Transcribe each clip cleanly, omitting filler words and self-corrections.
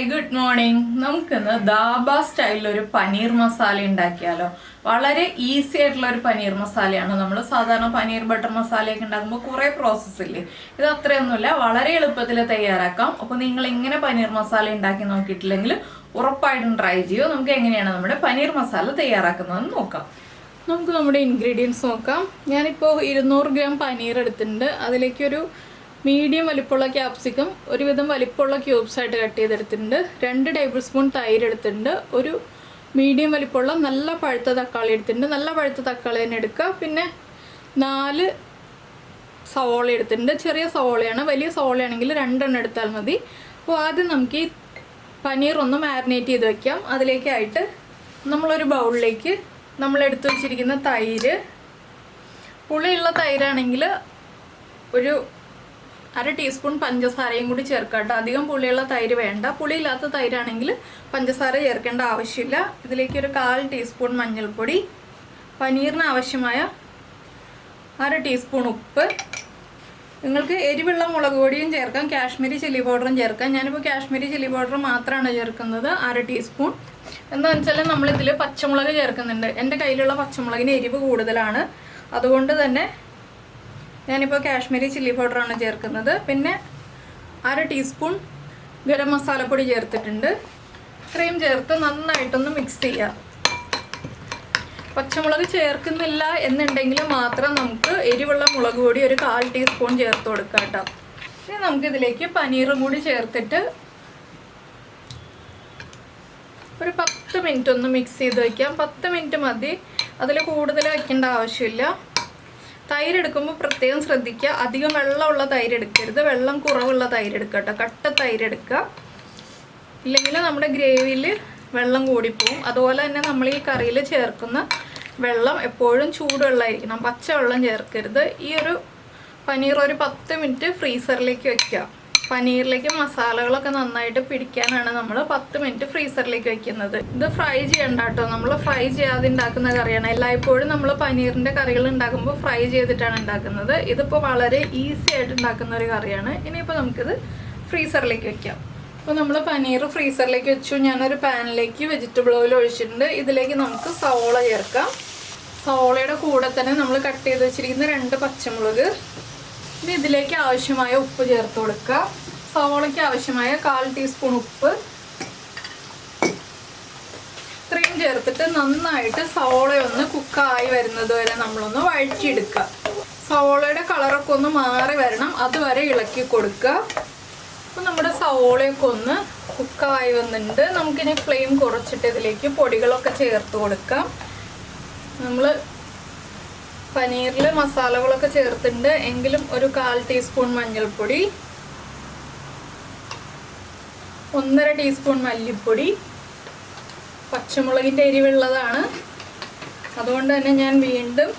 Hi good morning. നമുക്കിന്ന് ധാബ സ്റ്റൈലിൽ ഒരു പനീർ മസാല ഉണ്ടാക്കിയാലോ. വളരെ ഈസി ആയിട്ടുള്ള ഒരു പനീർ മസാലയാണ്. നമ്മൾ സാധാരണ പനീർ ബട്ടർ മസാലയൊക്കെ ഉണ്ടാക്കുമ്പോൾ കുറേ പ്രോസസ്സ് ഇല്ലേ, ഇത് അത്രയൊന്നുമില്ല, വളരെ എളുപ്പത്തിൽ തയ്യാറാക്കാം. അപ്പോൾ നിങ്ങൾ ഇങ്ങനെ പനീർ മസാല ഉണ്ടാക്കി നോക്കിയിട്ടില്ലെങ്കിൽ ഉറപ്പായിട്ടും ട്രൈ ചെയ്യൂ. നമുക്ക് എങ്ങനെയാണ് നമ്മുടെ പനീർ മസാല തയ്യാറാക്കുന്നതെന്ന് നോക്കാം. നമുക്ക് നമ്മുടെ ഇൻഗ്രീഡിയൻസ് നോക്കാം. ഞാനിപ്പോൾ 200 ഗ്രാം പനീർ എടുത്തിട്ടുണ്ട്. അതിലേക്കൊരു മീഡിയം വലിപ്പമുള്ള ക്യാപ്സിക്കം ഒരുവിധം വലിപ്പമുള്ള ക്യൂബ്സ് ആയിട്ട് കട്ട് ചെയ്തെടുത്തിട്ടുണ്ട്. 2 ടേബിൾ സ്പൂൺ തൈര് എടുത്തിട്ടുണ്ട്. ഒരു മീഡിയം വലിപ്പമുള്ള നല്ല പഴുത്ത തക്കാളി എടുത്തിട്ടുണ്ട്. നല്ല പഴുത്ത തക്കാളി തന്നെ എടുക്കുക. പിന്നെ 4 സവോള എടുത്തിട്ടുണ്ട്. ചെറിയ സവോളയാണ്. വലിയ സവോളയാണെങ്കിൽ 2 എണ്ണം എടുത്താൽ മതി. അപ്പോൾ ആദ്യം നമുക്ക് ഈ പനീർ ഒന്ന് മാരിനേറ്റ് ചെയ്ത് വയ്ക്കാം. അതിലേക്കായിട്ട് നമ്മളൊരു ബൗളിലേക്ക് നമ്മൾ എടുത്തു വച്ചിരിക്കുന്ന തൈര്, പുളിയുള്ള തൈരാണെങ്കിൽ ഒരു 1/2 ടീസ്പൂൺ പഞ്ചസാരയും കൂടി ചേർക്കാം കേട്ടോ. അധികം പുളിയുള്ള തൈര് വേണ്ട. പുളിയില്ലാത്ത തൈരാണെങ്കിൽ പഞ്ചസാര ചേർക്കേണ്ട ആവശ്യമില്ല. ഇതിലേക്ക് ഒരു 1/4 ടീസ്പൂൺ മഞ്ഞൾപ്പൊടി, പനീറിന് ആവശ്യമായ 1/2 ടീസ്പൂൺ ഉപ്പ്. നിങ്ങൾക്ക് എരിവുള്ള മുളക് പൊടിയും ചേർക്കാം, കാശ്മീരി ചില്ലി പൗഡറും ചേർക്കാം. ഞാനിപ്പോൾ കാശ്മീരി ചില്ലി പൗഡർ മാത്രമാണ് ചേർക്കുന്നത്, 1/2 ടീസ്പൂൺ. എന്താണെന്ന് വെച്ചാൽ നമ്മളിതിൽ പച്ചമുളക് ചേർക്കുന്നുണ്ട്. എൻ്റെ കയ്യിലുള്ള പച്ചമുളകിന് എരിവ് കൂടുതലാണ്, അതുകൊണ്ട് തന്നെ ഞാനിപ്പോൾ കാശ്മീരി ചില്ലി പൗഡറാണ് ചേർക്കുന്നത്. പിന്നെ 1/2 ടീസ്പൂൺ ഗരം മസാലപ്പൊടി ചേർത്തിട്ടുണ്ട്. ഇത്രയും ചേർത്ത് നന്നായിട്ടൊന്ന് മിക്സ് ചെയ്യാം. പച്ചമുളക് ചേർക്കുന്നില്ല എന്നുണ്ടെങ്കിൽ മാത്രം നമുക്ക് എരിവുള്ള മുളക് പൊടി ഒരു 1/4 ടീസ്പൂൺ ചേർത്ത് കൊടുക്കാം കേട്ടോ. ഇനി നമുക്കിതിലേക്ക് പനീറും കൂടി ചേർത്തിട്ട് ഒരു 10 മിനിറ്റ് ഒന്ന് മിക്സ് ചെയ്ത് വയ്ക്കാം. 10 മിനിറ്റ് മതി, അതിൽ കൂടുതൽ വയ്ക്കേണ്ട ആവശ്യമില്ല. തൈര് എടുക്കുമ്പോൾ പ്രത്യേകം ശ്രദ്ധിക്കുക, അധികം വെള്ളമുള്ള തൈര് എടുക്കരുത്, വെള്ളം കുറവുള്ള തൈര് എടുക്കുക കേട്ടോ. കട്ട തൈര് എടുക്കുക, ഇല്ലെങ്കിൽ നമ്മുടെ ഗ്രേവിയിൽ വെള്ളം കൂടിപ്പോവും. അതുപോലെ തന്നെ നമ്മൾ ഈ കറിയിൽ ചേർക്കുന്ന വെള്ളം എപ്പോഴും ചൂടുവെള്ളമായിരിക്കണം, പച്ചവെള്ളം ചേർക്കരുത്. ഈ ഒരു പനീർ ഒരു 10 മിനിറ്റ് ഫ്രീസറിലേക്ക് വയ്ക്കുക. പനീറിലേക്ക് മസാലകളൊക്കെ നന്നായിട്ട് പിടിക്കാനാണ് നമ്മൾ 10 മിനിറ്റ് ഫ്രീസറിലേക്ക് വെക്കുന്നത്. ഇത് ഫ്രൈ ചെയ്യണ്ട കേട്ടോ, നമ്മൾ ഫ്രൈ ചെയ്യാതെ ഉണ്ടാക്കുന്ന കറിയാണ്. എല്ലായ്പ്പോഴും നമ്മൾ പനീറിൻ്റെ കറികൾ ഉണ്ടാക്കുമ്പോൾ ഫ്രൈ ചെയ്തിട്ടാണ് ഉണ്ടാക്കുന്നത്. ഇതിപ്പോൾ വളരെ ഈസി ആയിട്ട് ഉണ്ടാക്കുന്ന ഒരു കറിയാണ്. ഇനിയിപ്പോൾ നമുക്കിത് ഫ്രീസറിലേക്ക് വെക്കാം. അപ്പോൾ നമ്മൾ പനീർ ഫ്രീസറിലേക്ക് വെച്ചു. ഞാനൊരു പാനിലേക്ക് വെജിറ്റബിൾ ഓയിൽ ഒഴിച്ചിട്ടുണ്ട്. ഇതിലേക്ക് നമുക്ക് സവോള ചേർക്കാം. സവോളയുടെ കൂടെ തന്നെ നമ്മൾ കട്ട് ചെയ്ത് വെച്ചിരിക്കുന്ന 2 പച്ചമുളക്. ഇനി ഇതിലേക്ക് ആവശ്യമായ ഉപ്പ് ചേർത്ത് കൊടുക്കുക. സവോളയ്ക്ക് ആവശ്യമായ 1/4 ടീസ്പൂൺ ഉപ്പ്. ഇത്രയും ചേർത്തിട്ട് നന്നായിട്ട് സവോളയൊന്ന് കുക്കായി വരുന്നത് വരെ നമ്മളൊന്ന് വഴറ്റിയെടുക്കുക. സവോളയുടെ കളറൊക്കെ ഒന്ന് മാറി വരണം, അതുവരെ ഇളക്കി കൊടുക്കുക. അപ്പോൾ നമ്മുടെ സവോളയൊക്കെ ഒന്ന് കുക്കായി വന്നിട്ടുണ്ട്. നമുക്കിനി ഫ്ലെയിം കുറച്ചിട്ട് ഇതിലേക്ക് പൊടികളൊക്കെ ചേർത്ത് കൊടുക്കാം. നമ്മൾ പനീറിൽ മസാലകളൊക്കെ ചേർത്തിട്ടുണ്ട്, എങ്കിലും ഒരു 1/4 ടീസ്പൂൺ മഞ്ഞൾപ്പൊടി, 1/2 ടീസ്പൂൺ മല്ലിപ്പൊടി. പച്ചമുളകിൻ്റെ എരിവുള്ളതാണ്, അതുകൊണ്ട് തന്നെ ഞാൻ വീണ്ടും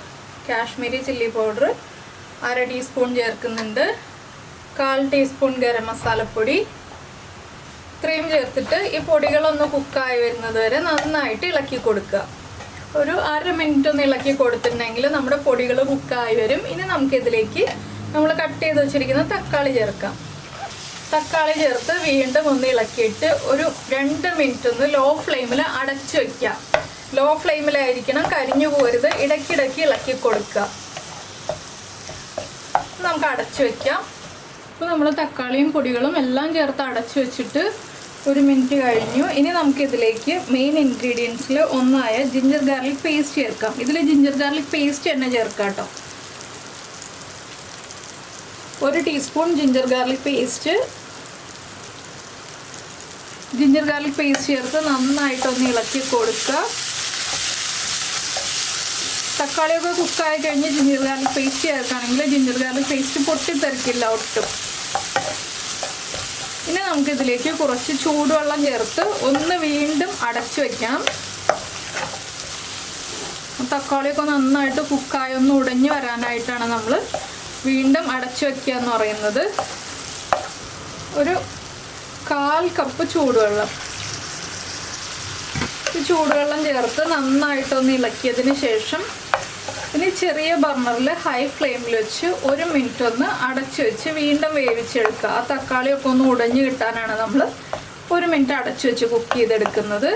കാശ്മീരി ചില്ലി പൗഡർ 1/2 ടീസ്പൂൺ ചേർക്കുന്നുണ്ട്. 1/4 ടീസ്പൂൺ ഗരം മസാലപ്പൊടി. ഇത്രയും ചേർത്തിട്ട് ഈ പൊടികളൊന്ന് കുക്കായി വരുന്നത് വരെ നന്നായിട്ട് ഇളക്കി കൊടുക്കുക. ഒരു 1/2 മിനിറ്റ് ഒന്ന് ഇളക്കി കൊടുത്തിട്ടുണ്ടെങ്കിൽ നമ്മുടെ പൊടികൾ കുക്കായി വരും. ഇനി നമുക്കിതിലേക്ക് നമ്മൾ കട്ട് ചെയ്ത് വെച്ചിരിക്കുന്ന തക്കാളി ചേർക്കാം. തക്കാളി ചേർത്ത് വീണ്ടും ഒന്ന് ഇളക്കിയിട്ട് ഒരു 2 മിനിറ്റ് ഒന്ന് ലോ ഫ്ലെയിമിൽ അടച്ചു വയ്ക്കാം. ലോ ഫ്ലെയിമിലായിരിക്കണം, കരിഞ്ഞു പോരുത്. ഇടയ്ക്കിടയ്ക്ക് ഇളക്കി കൊടുക്കുക. നമുക്ക് അടച്ചു വയ്ക്കാം. അപ്പോൾ നമ്മൾ തക്കാളിയും പൊടികളും എല്ലാം ചേർത്ത് അടച്ചു വെച്ചിട്ട് 1 മിനിറ്റ് കഴിഞ്ഞു. ഇനി നമുക്കിതിലേക്ക് മെയിൻ ഇൻഗ്രീഡിയൻസിൽ ഒന്നായ ജിഞ്ചർ ഗാർലിക് പേസ്റ്റ് ചേർക്കാം. ഇതിൽ ജിഞ്ചർ ഗാർലിക് പേസ്റ്റ് തന്നെ ചേർക്കാം കേട്ടോ. 1 teaspoon ginger garlic paste. Ginger garlic paste ചേർത്ത് നന്നായിട്ടൊന്ന് ഇളക്കി കൊടുക്കുക. തക്കാളിയൊക്കെ കുക്കായി കഴിഞ്ഞ് ജിഞ്ചർ ഗാർലിക് പേസ്റ്റ് ചേർക്കുകയാണെങ്കിൽ ജിഞ്ചർ ഗാർലിക് പേസ്റ്റ് പൊട്ടിത്തെറിക്കില്ല ഒട്ടും. ഇനി നമുക്കിതിലേക്ക് കുറച്ച് ചൂടുവെള്ളം ചേർത്ത് ഒന്ന് വീണ്ടും അടച്ചു വയ്ക്കാം. തക്കാളിയൊക്കെ നന്നായിട്ട് കുക്കായി ഒന്ന് ഉടഞ്ഞു വരാനായിട്ടാണ് നമ്മൾ വീണ്ടും അടച്ചു വയ്ക്കുക എന്ന് പറയുന്നത്. ഒരു 1/4 കപ്പ് ചൂടുവെള്ളം. ഈ ചൂടുവെള്ളം ചേർത്ത് നന്നായിട്ടൊന്ന് ഇളക്കിയതിന് ശേഷം ഇനി ചെറിയ ബർണറിൽ ഹൈ ഫ്ലെയിമിൽ വെച്ച് 1 മിനിറ്റ് ഒന്ന് അടച്ചു വെച്ച് വീണ്ടും വേവിച്ചെടുക്കുക. ആ തക്കാളിയൊക്കെ ഒന്ന് ഉടഞ്ഞു കിട്ടാനാണ് നമ്മൾ 1 മിനിറ്റ് അടച്ചു വെച്ച് കുക്ക് ചെയ്തെടുക്കുന്നത്.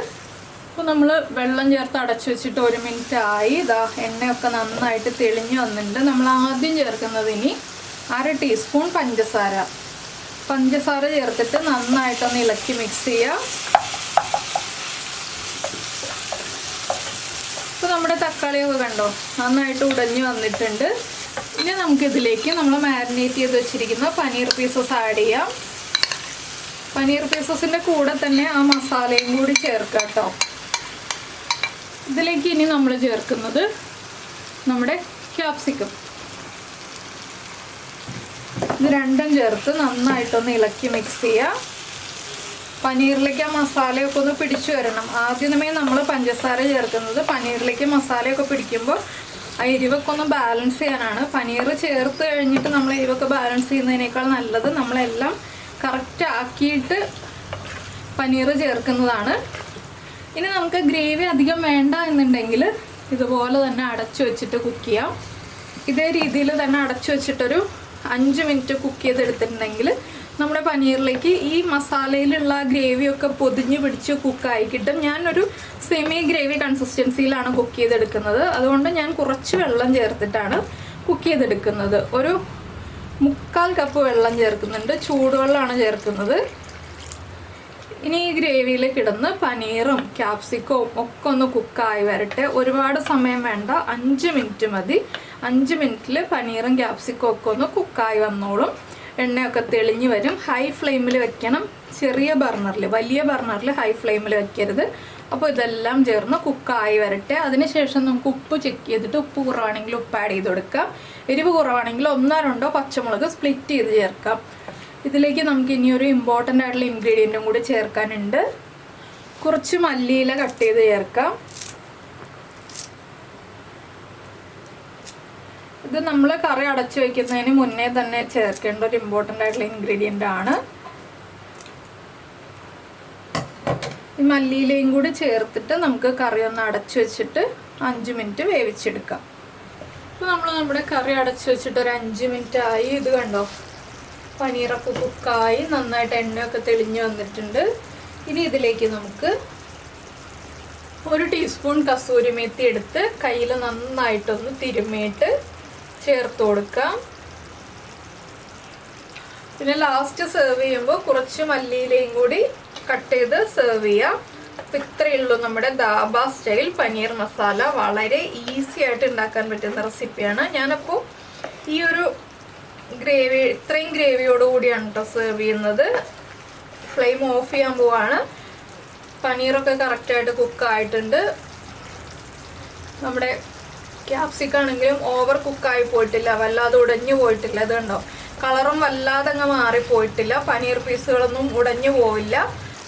അപ്പോൾ നമ്മൾ വെള്ളം ചേർത്ത് അടച്ചു വെച്ചിട്ട് 1 മിനിറ്റ് ആയി. ഇതാ എണ്ണയൊക്കെ നന്നായിട്ട് തെളിഞ്ഞു വന്നിട്ടുണ്ട്. നമ്മൾ ആദ്യം ചേർക്കുന്നത് ഇനി 1/2 ടീസ്പൂൺ പഞ്ചസാര ചേർത്തിട്ട് നന്നായിട്ടൊന്ന് ഇളക്കി മിക്സ് ചെയ്യുക. ഇപ്പോൾ നമ്മുടെ തക്കാളിയൊക്കെ കണ്ടോ നന്നായിട്ട് ഉടഞ്ഞു വന്നിട്ടുണ്ട്. ഇനി നമുക്കിതിലേക്ക് നമ്മൾ മാരിനേറ്റ് ചെയ്ത് വെച്ചിരിക്കുന്ന പനീർ പീസസ് ആഡ് ചെയ്യാം. പനീർ പീസസിൻ്റെ കൂടെ തന്നെ ആ മസാലയും കൂടി ചേർക്കാം കേട്ടോ. ഇതിലേക്ക് ഇനി നമ്മൾ ചേർക്കുന്നത് നമ്മുടെ ക്യാപ്സിക്കം. ഇത് രണ്ടും ചേർത്ത് നന്നായിട്ടൊന്ന് ഇളക്കി മിക്സ് ചെയ്യുക. പനീറിലേക്ക് ആ മസാലയൊക്കെ ഒന്ന് പിടിച്ചു വരണം. ആദ്യമേ നമ്മൾ പഞ്ചസാര ചേർക്കുന്നത് പനീറിലേക്ക് മസാലയൊക്കെ പിടിക്കുമ്പോൾ ആ എരിവൊക്കെ ഒന്ന് ബാലൻസ് ചെയ്യാനാണ്. പനീർ ചേർത്ത് കഴിഞ്ഞിട്ട് നമ്മൾ എരിവൊക്കെ ബാലൻസ് ചെയ്യുന്നതിനേക്കാൾ നല്ലത് നമ്മളെല്ലാം കറക്റ്റ് ആക്കിയിട്ട് പനീർ ചേർക്കുന്നതാണ്. ഇനി നമുക്ക് ഗ്രേവി അധികം വേണ്ട എന്നുണ്ടെങ്കിൽ ഇതുപോലെ തന്നെ അടച്ചു വെച്ചിട്ട് കുക്ക് ചെയ്യാം. ഇതേ രീതിയിൽ തന്നെ അടച്ചു വെച്ചിട്ടൊരു 5 മിനിറ്റ് കുക്ക് ചെയ്തെടുത്തിട്ടുണ്ടെങ്കിൽ നമ്മുടെ പനീറിലേക്ക് ഈ മസാലയിലുള്ള ഗ്രേവിയൊക്കെ പൊതിഞ്ഞ് പിടിച്ച് കുക്കായി കിട്ടും. ഞാനൊരു സെമി ഗ്രേവി കൺസിസ്റ്റൻസിയിലാണ് കുക്ക് ചെയ്തെടുക്കുന്നത്. അതുകൊണ്ട് ഞാൻ കുറച്ച് വെള്ളം ചേർത്തിട്ടാണ് കുക്ക് ചെയ്തെടുക്കുന്നത്. ഒരു 3/4 കപ്പ് വെള്ളം ചേർക്കുന്നുണ്ട്. ചൂടുവെള്ളമാണ് ചേർക്കുന്നത്. ഇനി ഈ ഗ്രേവിയിലേക്ക് ഇടുന്ന പനീറും ക്യാപ്സിക്കവും ഒക്കെ ഒന്ന് കുക്കായി വരട്ടെ. ഒരുപാട് സമയം വേണ്ട, 5 മിനിറ്റ് മതി. 5 മിനിറ്റിൽ പനീറും ക്യാപ്സിക്കവും ഒക്കെ ഒന്ന് കുക്കായി വന്നോളും. എണ്ണയൊക്കെ തെളിഞ്ഞ് വരും. ഹൈ ഫ്ലെയിമിൽ വെക്കണം. ചെറിയ ബർണറിൽ, വലിയ ബർണറിൽ ഹൈ ഫ്ലെയിമിൽ വെക്കരുത്. അപ്പോൾ ഇതെല്ലാം ചേർന്ന് കുക്കായി വരട്ടെ. അതിനുശേഷം നമുക്ക് ഉപ്പ് ചെക്ക് ചെയ്തിട്ട് ഉപ്പ് കുറവാണെങ്കിൽ ഉപ്പ് ആഡ് ചെയ്ത് കൊടുക്കാം. എരിവ് കുറവാണെങ്കിൽ 1-2 പച്ചമുളക് സ്പ്ലിറ്റ് ചെയ്ത് ചേർക്കാം. ഇതിലേക്ക് നമുക്ക് ഇനി ഒരു ഇമ്പോർട്ടൻ്റ് ആയിട്ടുള്ള ഇൻഗ്രീഡിയൻറ്റും കൂടി ചേർക്കാനുണ്ട്. കുറച്ച് മല്ലിയില കട്ട് ചെയ്ത് ചേർക്കാം. ഇത് നമ്മൾ കറി അടച്ചു വയ്ക്കുന്നതിന് മുന്നേ തന്നെ ചേർക്കേണ്ട ഒരു ഇമ്പോർട്ടൻ്റ് ആയിട്ടുള്ള ഇൻഗ്രീഡിയൻ്റ് ആണ്. ഈ മല്ലിയിലയും കൂടി ചേർത്തിട്ട് നമുക്ക് കറി ഒന്ന് അടച്ചു വെച്ചിട്ട് 5 മിനിറ്റ് വേവിച്ചെടുക്കാം. ഇപ്പോൾ നമ്മൾ നമ്മുടെ കറി അടച്ചു വെച്ചിട്ട് ഒരു 5 മിനിറ്റ് ആയി. ഇത് കണ്ടോ പനീറൊക്കെ കുക്കായി നന്നായിട്ട് എണ്ണയൊക്കെ തെളിഞ്ഞു വന്നിട്ടുണ്ട്. ഇനി ഇതിലേക്ക് നമുക്ക് 1 ടീസ്പൂൺ കസൂരി മേത്തി എടുത്ത് കയ്യിൽ നന്നായിട്ടൊന്ന് തിരുമ്മിയിട്ട് ചേർത്ത് കൊടുക്കാം. പിന്നെ ലാസ്റ്റ് സെർവ് ചെയ്യുമ്പോൾ കുറച്ച് മല്ലിയിലയും കൂടി കട്ട് ചെയ്ത് സെർവ് ചെയ്യാം. അപ്പോൾ ഇത്രയേ ഉള്ളൂ നമ്മുടെ ധാബ സ്റ്റൈൽ പനീർ മസാല. വളരെ ഈസി ആയിട്ട് ഉണ്ടാക്കാൻ പറ്റുന്ന റെസിപ്പിയാണ്. ഞാനപ്പോൾ ഈ ഒരു ഗ്രേവി ഇത്രയും ഗ്രേവിയോടുകൂടിയാണ് കേട്ടോ സെർവ് ചെയ്യുന്നത്. ഫ്ലെയിം ഓഫ് ചെയ്യാൻ പോവാണ്. പനീറൊക്കെ കറക്റ്റായിട്ട് കുക്കായിട്ടുണ്ട്. നമ്മുടെ ക്യാപ്സിക്കാണെങ്കിലും ഓവർ കുക്കായി പോയിട്ടില്ല, വല്ലാതെ ഉടഞ്ഞു പോയിട്ടില്ല. ഇത് കണ്ടോ കളറും വല്ലാതെ അങ്ങ് മാറിപ്പോയിട്ടില്ല. പനീർ പീസുകളൊന്നും ഉടഞ്ഞു പോവില്ല.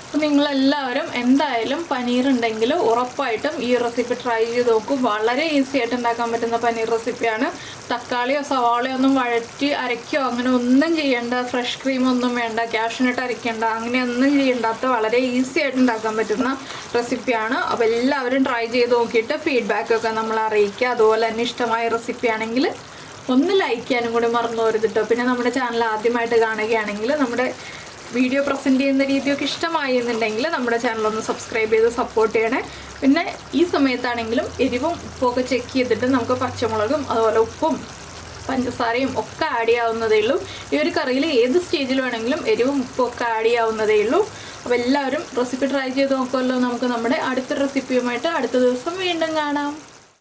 അപ്പോൾ നിങ്ങളെല്ലാവരും എന്തായാലും പനീർ ഉണ്ടെങ്കിൽ ഉറപ്പായിട്ടും ഈ റെസിപ്പി ട്രൈ ചെയ്ത് നോക്കും. വളരെ ഈസി ആയിട്ട് ഉണ്ടാക്കാൻ പറ്റുന്ന പനീർ റെസിപ്പിയാണ്. തക്കാളിയോ സവാളയോ ഒന്നും വഴറ്റി അരയ്ക്കോ അങ്ങനെ ഒന്നും ചെയ്യേണ്ട. ഫ്രഷ് ക്രീമൊന്നും വേണ്ട, ക്യാഷ്നട്ട് അരയ്ക്കേണ്ട, അങ്ങനെയൊന്നും ചെയ്യേണ്ടാത്ത വളരെ ഈസി ആയിട്ട് ഉണ്ടാക്കാൻ പറ്റുന്ന റെസിപ്പിയാണ്. അപ്പോൾ എല്ലാവരും ട്രൈ ചെയ്ത് നോക്കിയിട്ട് ഫീഡ്ബാക്കൊക്കെ നമ്മൾ അറിയിക്കുക. അതുപോലെ തന്നെ ഇഷ്ടമായ റെസിപ്പിയാണെങ്കിൽ ഒന്ന് ലൈക്ക് ചെയ്യാനും കൂടി മറന്നു പോരുത് കേട്ടോ. പിന്നെ നമ്മുടെ ചാനൽ ആദ്യമായിട്ട് കാണുകയാണെങ്കിൽ നമ്മുടെ വീഡിയോ പ്രസൻറ്റ് ചെയ്യുന്ന രീതിയൊക്കെ ഇഷ്ടമായി എന്നുണ്ടെങ്കിൽ നമ്മുടെ ചാനലൊന്ന് സബ്സ്ക്രൈബ് ചെയ്ത് സപ്പോർട്ട് ചെയ്യണേ. പിന്നെ ഈ സമയത്താണെങ്കിലും എരിവും ഉപ്പുമൊക്കെ ചെക്ക് ചെയ്തിട്ട് നമുക്ക് പച്ചമുളകും അതുപോലെ ഉപ്പും പഞ്ചസാരയും ഒക്കെ ആഡ് ചെയ്യാവുന്നതേ ഉള്ളൂ. ഈ ഒരു കറിയിൽ ഏത് സ്റ്റേജിൽ വേണമെങ്കിലും എരിവും ഉപ്പും ഒക്കെ ആഡ് ചെയ്യാവുന്നതേ ഉള്ളൂ. അപ്പോൾ എല്ലാവരും റെസിപ്പി ട്രൈ ചെയ്ത് നോക്കുമല്ലോ. നമുക്ക് നമ്മുടെ അടുത്ത റെസിപ്പിയുമായിട്ട് അടുത്ത ദിവസം വീണ്ടും കാണാം.